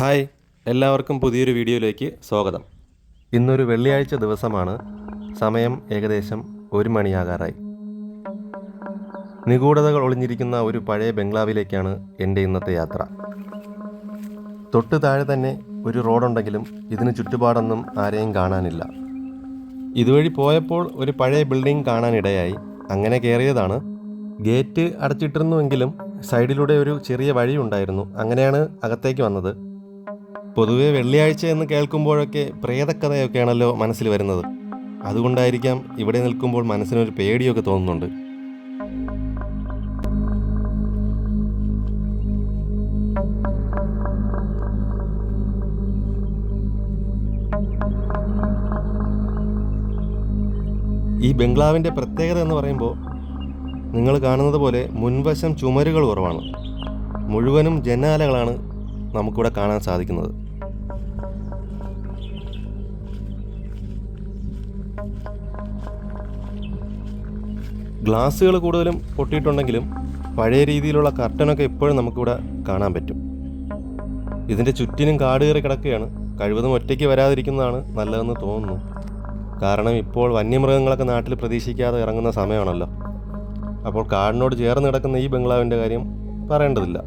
Hi, എല്ലാവർക്കും പുതിയൊരു വീഡിയോയിലേക്ക് സ്വാഗതം. ഇന്നൊരു വെള്ളിയാഴ്ച ദിവസമാണ്. സമയം ഏകദേശം 1 മണിയാകാറായി. നിഗൂഢതകൾ ഒളിഞ്ഞിരിക്കുന്ന ഒരു പഴയ ബംഗ്ലാവിലേക്കാണ് എൻ്റെ ഇന്നത്തെ യാത്ര. തൊട്ട് താഴെ തന്നെ ഒരു റോഡുണ്ടെങ്കിലും ഇതിന് ചുറ്റുപാടൊന്നും ആരെയും കാണാനില്ല. ഇതുവഴി പോയപ്പോൾ ഒരു പഴയ ബിൽഡിംഗ് കാണാനിടയായി. അങ്ങനെ കയറിയതാണ്. ഗേറ്റ് അടച്ചിട്ടിരുന്നുവെങ്കിലും സൈഡിലൂടെ ഒരു ചെറിയ വഴിയുണ്ടായിരുന്നു. അങ്ങനെയാണ് അകത്തേക്ക് വന്നത്. പൊതുവെ വെള്ളിയാഴ്ച എന്ന് കേൾക്കുമ്പോഴൊക്കെ പ്രേതക്കഥയൊക്കെയാണല്ലോ മനസ്സിൽ വരുന്നത്. അതുകൊണ്ടായിരിക്കാം ഇവിടെ നിൽക്കുമ്പോൾ മനസ്സിനൊരു പേടിയൊക്കെ തോന്നുന്നുണ്ട്. ഈ ബംഗ്ലാവിൻ്റെ പ്രത്യേകത എന്ന് പറയുമ്പോൾ നിങ്ങൾ കാണുന്നത് പോലെ മുൻവശം ചുമരുകൾ കുറവാണ്. മുഴുവനും ജനാലകളാണ് നമുക്കിവിടെ കാണാൻ സാധിക്കുന്നത്. ഗ്ലാസ്സുകൾ കൂടുതലും പൊട്ടിയിട്ടുണ്ടെങ്കിലും പഴയ രീതിയിലുള്ള കർട്ടനൊക്കെ ഇപ്പോഴും നമുക്കിവിടെ കാണാൻ പറ്റും. ഇതിൻ്റെ ചുറ്റിനും കാട് കയറി കിടക്കുകയാണ്. കഴിവതും ഒറ്റയ്ക്ക് വരാതിരിക്കുന്നതാണ് നല്ലതെന്ന് തോന്നുന്നു. കാരണം ഇപ്പോൾ വന്യമൃഗങ്ങളൊക്കെ നാട്ടിൽ പ്രതീക്ഷിക്കാതെ ഇറങ്ങുന്ന സമയമാണല്ലോ. അപ്പോൾ കാടിനോട് ചേർന്ന് കിടക്കുന്ന ഈ ബംഗ്ലാവിൻ്റെ കാര്യം പറയേണ്ടതില്ല.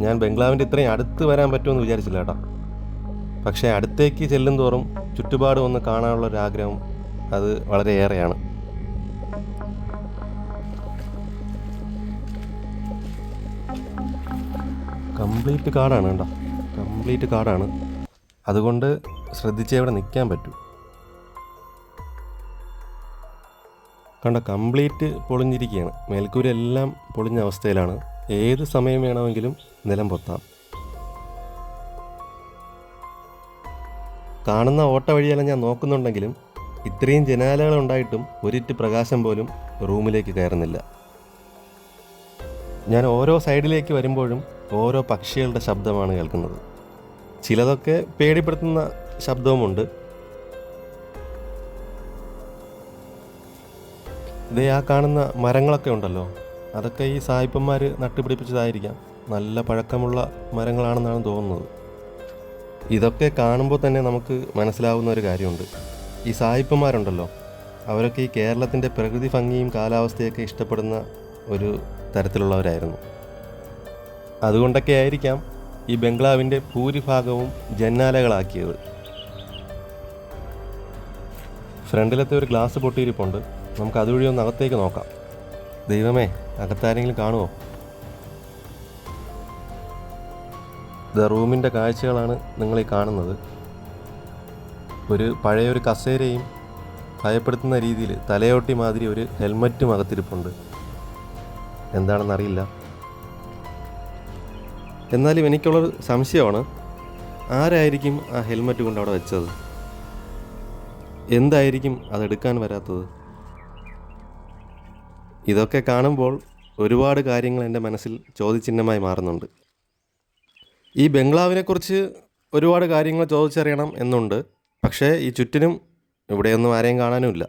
ഞാൻ ബംഗ്ലാവിൻ്റെ ഇത്രയും അടുത്ത് വരാൻ പറ്റുമെന്ന് വിചാരിച്ചില്ല കേട്ടോ. പക്ഷേ അടുത്തേക്ക് ചെല്ലും തോറും ചുറ്റുപാടും ഒന്ന് കാണാനുള്ളൊരാഗ്രഹം അത് വളരെയേറെയാണ്. കംപ്ലീറ്റ് കാടാണ് കേട്ടോ, കംപ്ലീറ്റ് കാടാണ്. അതുകൊണ്ട് ശ്രദ്ധിച്ചേ ഇവിടെ നിൽക്കാൻ പറ്റൂ. കണ്ട, കംപ്ലീറ്റ് പൊളിഞ്ഞിരിക്കുകയാണ്. മേൽക്കൂരെല്ലാം പൊളിഞ്ഞ അവസ്ഥയിലാണ്. ഏത് സമയം വേണമെങ്കിലും നിലം പൊത്താം. കാണുന്ന ഓട്ട വഴിയെല്ലാം ഞാൻ നോക്കുന്നുണ്ടെങ്കിലും ഇത്രയും ജനാലകൾ ഉണ്ടായിട്ടും ഒരിറ്റ് പ്രകാശം പോലും റൂമിലേക്ക് കയറുന്നില്ല. ഞാൻ ഓരോ സൈഡിലേക്ക് വരുമ്പോഴും ഓരോ പക്ഷികളുടെ ശബ്ദമാണ് കേൾക്കുന്നത്. ചിലതൊക്കെ പേടിപ്പെടുത്തുന്ന ശബ്ദവുമുണ്ട്. ഇതേ ആ കാണുന്ന മരങ്ങളൊക്കെ ഉണ്ടല്ലോ, അതൊക്കെ ഈ സായിപ്പന്മാർ നട്ടുപിടിപ്പിച്ചതായിരിക്കാം. നല്ല പഴക്കമുള്ള മരങ്ങളാണെന്നാണ് തോന്നുന്നത്. ഇതൊക്കെ കാണുമ്പോൾ തന്നെ നമുക്ക് മനസ്സിലാവുന്ന ഒരു കാര്യമുണ്ട്. ഈ സായിപ്പന്മാരുണ്ടല്ലോ, അവരൊക്കെ ഈ കേരളത്തിൻ്റെ പ്രകൃതി ഭംഗിയും കാലാവസ്ഥയൊക്കെ ഇഷ്ടപ്പെടുന്ന ഒരു തരത്തിലുള്ളവരായിരുന്നു. അതുകൊണ്ടൊക്കെ ആയിരിക്കാം ഈ ബംഗ്ലാവിൻ്റെ ഭൂരിഭാഗവും ജന്നാലകളാക്കിയത്. ഫ്രണ്ടിലത്തെ ഒരു ഗ്ലാസ് പൊട്ടിയിരിപ്പുണ്ട്. നമുക്ക് അതുവഴി ഒന്ന് അകത്തേക്ക് നോക്കാം. ദൈവമേ, അകത്താരെങ്കിലും കാണുമോ? റൂമിൻ്റെ കാഴ്ചകളാണ് നിങ്ങളീ കാണുന്നത്. ഒരു പഴയൊരു കസേരയും ഭയപ്പെടുത്തുന്ന രീതിയിൽ തലയോട്ടി മാതിരി ഒരു ഹെൽമറ്റും അകത്തിരിപ്പുണ്ട്. എന്താണെന്നറിയില്ല. എന്നാലും എനിക്കുള്ളൊരു സംശയമാണ്, ആരായിരിക്കും ആ ഹെൽമറ്റ് കൊണ്ട് അവിടെ വെച്ചത്? എന്തായിരിക്കും അതെടുക്കാൻ വരാത്തത്? ഇതൊക്കെ കാണുമ്പോൾ ഒരുപാട് കാര്യങ്ങൾ എൻ്റെ മനസ്സിൽ ചോദ്യചിഹ്നമായി മാറുന്നുണ്ട്. ഈ ബംഗ്ലാവിനെക്കുറിച്ച് ഒരുപാട് കാര്യങ്ങൾ ചോദിച്ചറിയണം എന്നുണ്ട്. പക്ഷേ ഈ ചുറ്റിനും ഇവിടെയൊന്നും ആരെയും കാണാനുമില്ല.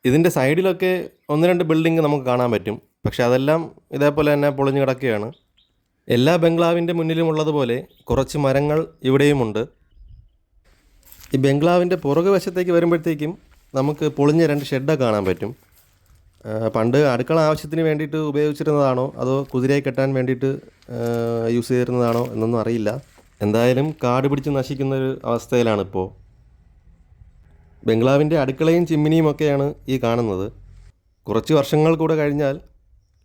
ഇതിൻ്റെ സൈഡിലൊക്കെ 1-2 ബിൽഡിംഗ് നമുക്ക് കാണാൻ പറ്റും. പക്ഷേ അതെല്ലാം ഇതേപോലെ തന്നെ പൊളിഞ്ഞു കിടക്കുകയാണ്. എല്ലാ ബംഗ്ലാവിൻ്റെ മുന്നിലുമുള്ളതുപോലെ കുറച്ച് മരങ്ങൾ ഇവിടെയുമുണ്ട്. ഈ ബംഗ്ലാവിൻ്റെ പുറകു വശത്തേക്ക് വരുമ്പോഴത്തേക്കും നമുക്ക് പൊളിഞ്ഞ 2 ഷെഡൊക്കെ കാണാൻ പറ്റും. പണ്ട് അടുക്കള ആവശ്യത്തിന് വേണ്ടിയിട്ട് ഉപയോഗിച്ചിരുന്നതാണോ അതോ കുതിരയെ കെട്ടാൻ വേണ്ടിയിട്ട് യൂസ് ചെയ്തിരുന്നതാണോ എന്നൊന്നും അറിയില്ല. എന്തായാലും കാട് പിടിച്ച് നശിക്കുന്നൊരു അവസ്ഥയിലാണിപ്പോൾ. ബംഗ്ലാവിൻ്റെ അടുക്കളയും ചിമ്മിനിയും ഒക്കെയാണ് ഈ കാണുന്നത്. കുറച്ച് വർഷങ്ങൾ കൂടെ കഴിഞ്ഞാൽ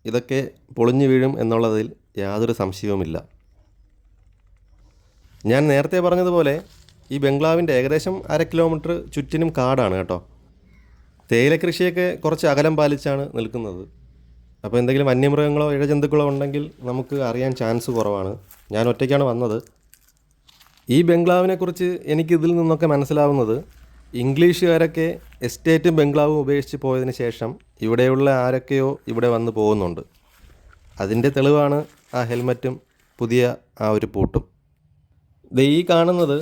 ഇതൊക്കെ പൊളിഞ്ഞു വീഴും എന്നുള്ളതിൽ യാതൊരു സംശയവുമില്ല. ഞാൻ നേരത്തെ പറഞ്ഞതുപോലെ ഈ ബംഗ്ലാവിൻ്റെ ഏകദേശം 1/2 കിലോമീറ്റർ ചുറ്റിനും കാടാണ് കേട്ടോ. തേയില കൃഷിയൊക്കെ കുറച്ച് അകലം പാലിച്ചാണ് നിൽക്കുന്നത്. അപ്പോൾ എന്തെങ്കിലും വന്യമൃഗങ്ങളോ ഇഴജന്തുക്കളോ ഉണ്ടെങ്കിൽ നമുക്ക് അറിയാൻ ചാൻസ് കുറവാണ്. ഞാൻ ഒറ്റയ്ക്കാണ് വന്നത്. ഈ ബംഗ്ലാവിനെക്കുറിച്ച് എനിക്കിതിൽ നിന്നൊക്കെ മനസ്സിലാവുന്നത്, ഇംഗ്ലീഷുകാരൊക്കെ എസ്റ്റേറ്റും ബംഗ്ലാവും ഉപേക്ഷിച്ച് പോയതിന് ശേഷം ഇവിടെയുള്ള ആരൊക്കെയോ ഇവിടെ വന്ന് പോകുന്നുണ്ട്. അതിൻ്റെ തെളിവാണ് ആ ഹെൽമറ്റും പുതിയ ആ ഒരു പൂട്ടും. ഈ കാണുന്നത്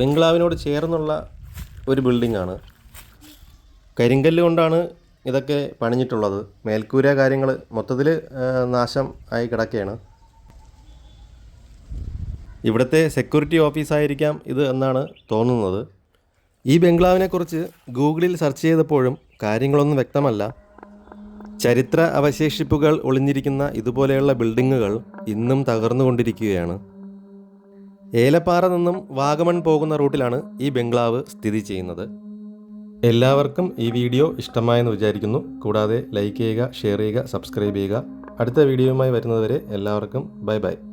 ബംഗ്ലാവിനോട് ചേർന്നുള്ള ഒരു ബിൽഡിങ്ങാണ്. കരിങ്കല്ല് കൊണ്ടാണ് ഇതൊക്കെ പണിഞ്ഞിട്ടുള്ളത്. മേൽക്കൂര കാര്യങ്ങൾ മൊത്തത്തിൽ നാശം ആയി കിടക്കുകയാണ്. ഇവിടുത്തെ സെക്യൂരിറ്റി ഓഫീസായിരിക്കാം ഇത് എന്നാണ് തോന്നുന്നത്. ഈ ബംഗ്ലാവിനെക്കുറിച്ച് ഗൂഗിളിൽ സെർച്ച് ചെയ്തപ്പോഴും കാര്യങ്ങളൊന്നും വ്യക്തമല്ല. ചരിത്ര അവശേഷിപ്പുകൾ ഒളിഞ്ഞിരിക്കുന്ന ഇതുപോലെയുള്ള ബിൽഡിങ്ങുകൾ ഇന്നും തകർന്നുകൊണ്ടിരിക്കുകയാണ്. ഏലപ്പാറ നിന്നും വാഗമൺ പോകുന്ന റൂട്ടിലാണ് ഈ ബംഗ്ലാവ് സ്ഥിതി ചെയ്യുന്നത്. എല്ലാവർക്കും ഈ വീഡിയോ ഇഷ്ടമായെന്ന് വിചാരിക്കുന്നു. കൂടാതെ ലൈക്ക് ചെയ്യുക, ഷെയർ ചെയ്യുക, സബ്സ്ക്രൈബ് ചെയ്യുക. അടുത്ത വീഡിയോയുമായി വരുന്നതുവരെ എല്ലാവർക്കും ബൈ ബൈ.